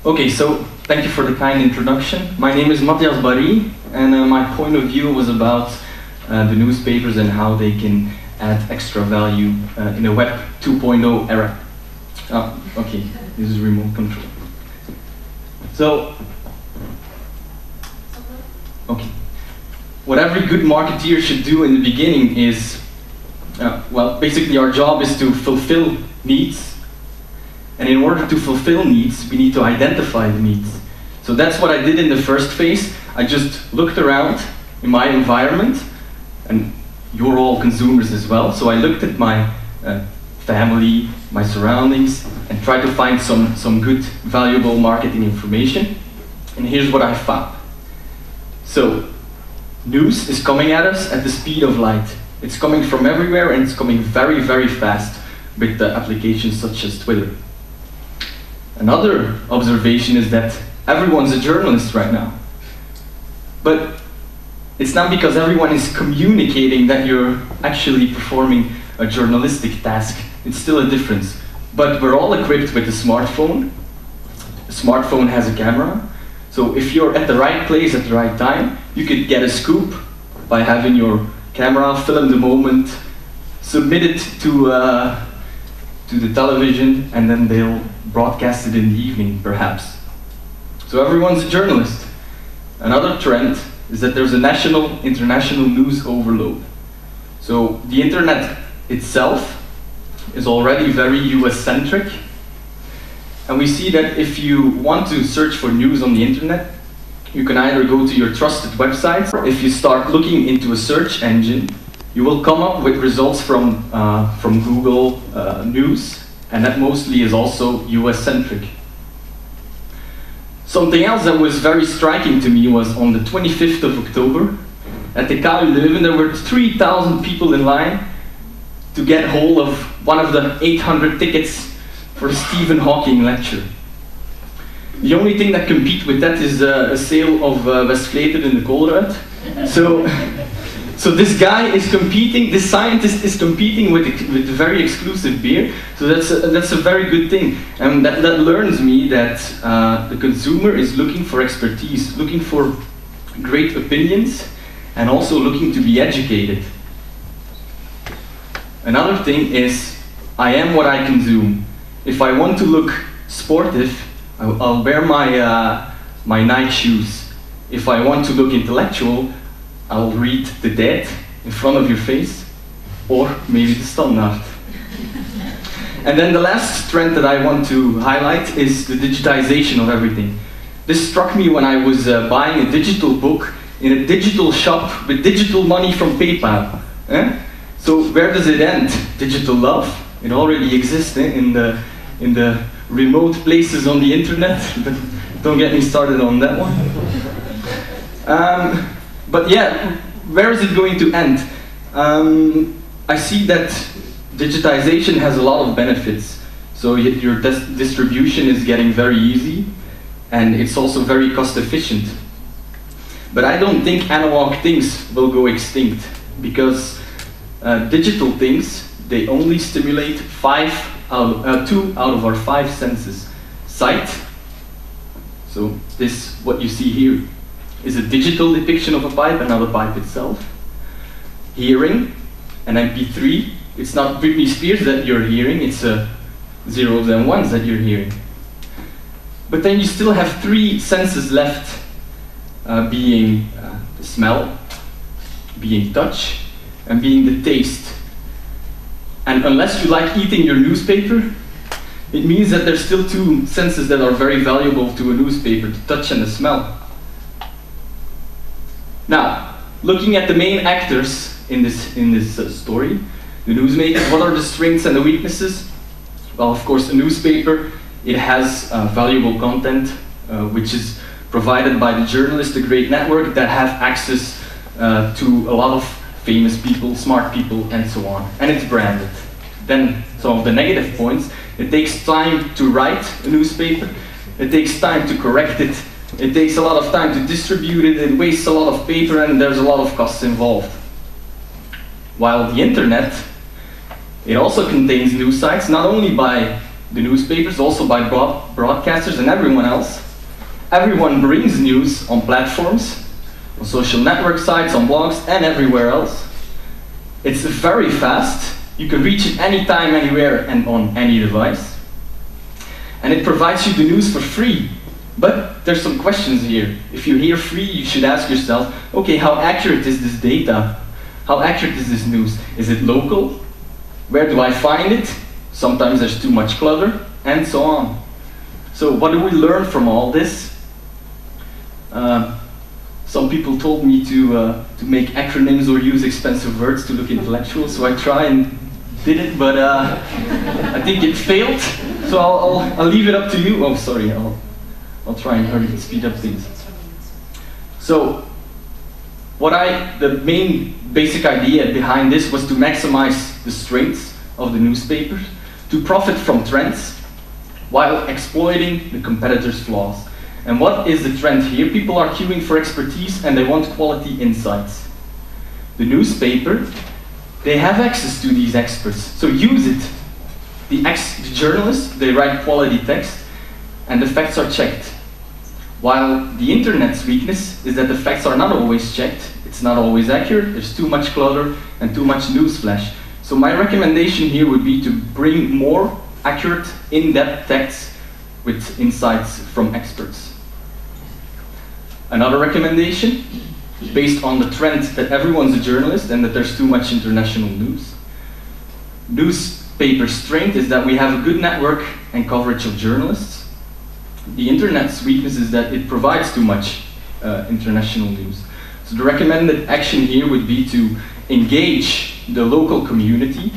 Okay, so thank you for the kind introduction. My name is Matthias Barrie, and my point of view was about the newspapers and how they can add extra value in a Web 2.0 era. Okay, this is remote control. So, okay. What every good marketeer should do in the beginning is, well, basically our job is to fulfill needs. And in order to fulfill needs, we need to identify the needs. So that's what I did in the first phase. I just looked around in my environment, and you're all consumers as well. So I looked at my family, my surroundings, and tried to find some good, valuable marketing information. And here's what I found. So, news is coming at us at the speed of light. It's coming from everywhere, and it's coming very, very fast with the applications such as Twitter. Another observation is that everyone's a journalist right now. But it's not because everyone is communicating that you're actually performing a journalistic task. It's still a difference. But we're all equipped with a smartphone. A smartphone has a camera. So if you're at the right place at the right time, you could get a scoop by having your camera, film the moment, submit it to the television, and then they'll broadcast it in the evening, perhaps. So everyone's a journalist. Another trend is that there's a national, international news overload. So the internet itself is already very US-centric, and we see that if you want to search for news on the internet, you can either go to your trusted websites, or if you start looking into a search engine, you will come up with results from Google News, and that mostly is also US-centric. Something else that was very striking to me was on the 25th of October, at the KU Leuven, there were 3,000 people in line to get hold of one of the 800 tickets for a Stephen Hawking lecture. The only thing that compete with that is a sale of Westvleteren in the Koolruit. So this guy is competing, this scientist is competing with a very exclusive beer, so that's a very good thing. And that learns me that the consumer is looking for expertise, looking for great opinions, and also looking to be educated. Another thing is, I am what I consume. If I want to look sportive, I'll wear my Nike shoes. If I want to look intellectual, I'll read The Dead in front of your face, or maybe the Standaard. And then the last trend that I want to highlight is the digitization of everything. This struck me when I was buying a digital book in a digital shop with digital money from PayPal. So where does it end? Digital love? It already exists in the remote places on the internet, but don't get me started on that one. But yeah, where is it going to end? I see that digitization has a lot of benefits. So your distribution is getting very easy, and it's also very cost efficient. But I don't think analog things will go extinct, because digital things, they only stimulate 2 out of our 5 senses. Sight, so this, what you see here, is a digital depiction of a pipe and not a pipe itself. Hearing, an MP3, it's not Britney Spears that you're hearing, it's zeros and ones that you're hearing. But then you still have 3 senses left, being the smell, being touch, and being the taste. And unless you like eating your newspaper, it means that there's still 2 senses that are very valuable to a newspaper, the touch and the smell. Now, looking at the main actors in this story, the newsmakers, what are the strengths and the weaknesses? Well, of course, a newspaper, it has valuable content, which is provided by the journalists, a great network that have access to a lot of famous people, smart people, and so on. And it's branded. Then some of the negative points, it takes time to write a newspaper, it takes time to correct it, it takes a lot of time to distribute it, it wastes a lot of paper, and there's a lot of costs involved. While the internet, it also contains news sites, not only by the newspapers, also by broadcasters and everyone else. Everyone brings news on platforms, on social network sites, on blogs, and everywhere else. It's very fast. You can reach it anytime, anywhere, and on any device. And it provides you the news for free. But there's some questions here. If you hear free, you should ask yourself, okay, how accurate is this data? How accurate is this news? Is it local? Where do I find it? Sometimes there's too much clutter, and so on. So what do we learn from all this? Some people told me to make acronyms or use expensive words to look intellectual, so I tried and did it, but I think it failed. So I'll leave it up to you. Oh, sorry, I'll try and hurry and speed up things. So, the main basic idea behind this was to maximize the strengths of the newspapers, to profit from trends, while exploiting the competitors' flaws. And what is the trend here? People are queuing for expertise and they want quality insights. The newspaper, they have access to these experts, so use it. The journalists, they write quality text and the facts are checked. While the internet's weakness is that the facts are not always checked, it's not always accurate, there's too much clutter and too much newsflash. So my recommendation here would be to bring more accurate, in-depth texts with insights from experts. Another recommendation, based on the trend that everyone's a journalist and that there's too much international news. Newspaper strength is that we have a good network and coverage of journalists. The internet's weakness is that it provides too much international news. So the recommended action here would be to engage the local community,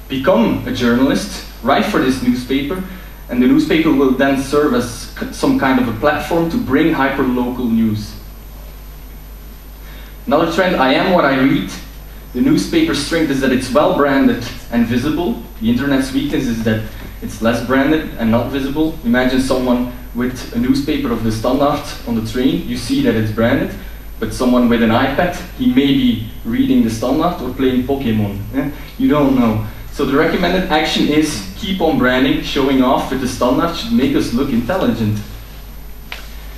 become a journalist, write for this newspaper, and the newspaper will then serve as some kind of a platform to bring hyper-local news. Another trend, I am what I read. The newspaper's strength is that it's well-branded and visible. The internet's weakness is that it's less branded and not visible. Imagine someone with a newspaper of the Standaard on the train. You see that it's branded, but someone with an iPad, he may be reading the Standaard or playing Pokemon. You don't know. So the recommended action is keep on branding, showing off with the Standaard should make us look intelligent.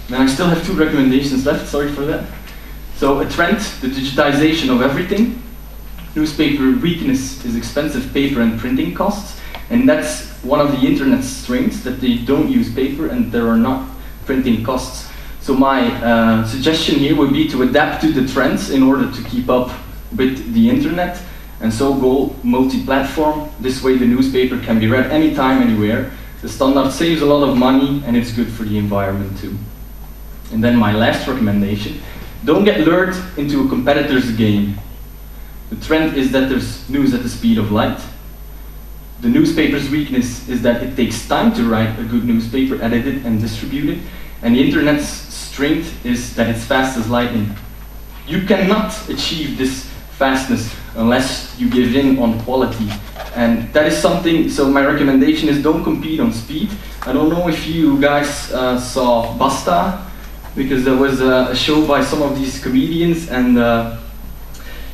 Then I still have 2 recommendations left, sorry for that. So a trend, the digitization of everything. Newspaper weakness is expensive paper and printing costs, and that's one of the internet's strengths, that they don't use paper and there are not printing costs. So my suggestion here would be to adapt to the trends in order to keep up with the internet, and so go multi-platform. This way the newspaper can be read anytime, anywhere. The Standaard saves a lot of money and it's good for the environment too. And then my last recommendation, don't get lured into a competitor's game. The trend is that there's news at the speed of light. The newspaper's weakness is that it takes time to write a good newspaper, edit it and distribute it. And the internet's strength is that it's fast as lightning. You cannot achieve this fastness unless you give in on quality. And that is something, so my recommendation is don't compete on speed. I don't know if you guys saw Basta, because there was a show by some of these comedians and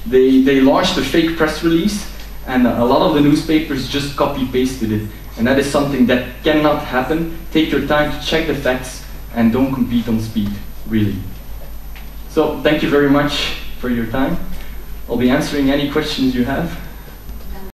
they launched a fake press release and a lot of the newspapers just copy-pasted it. And that is something that cannot happen. Take your time to check the facts and don't compete on speed, really. So thank you very much for your time. I'll be answering any questions you have.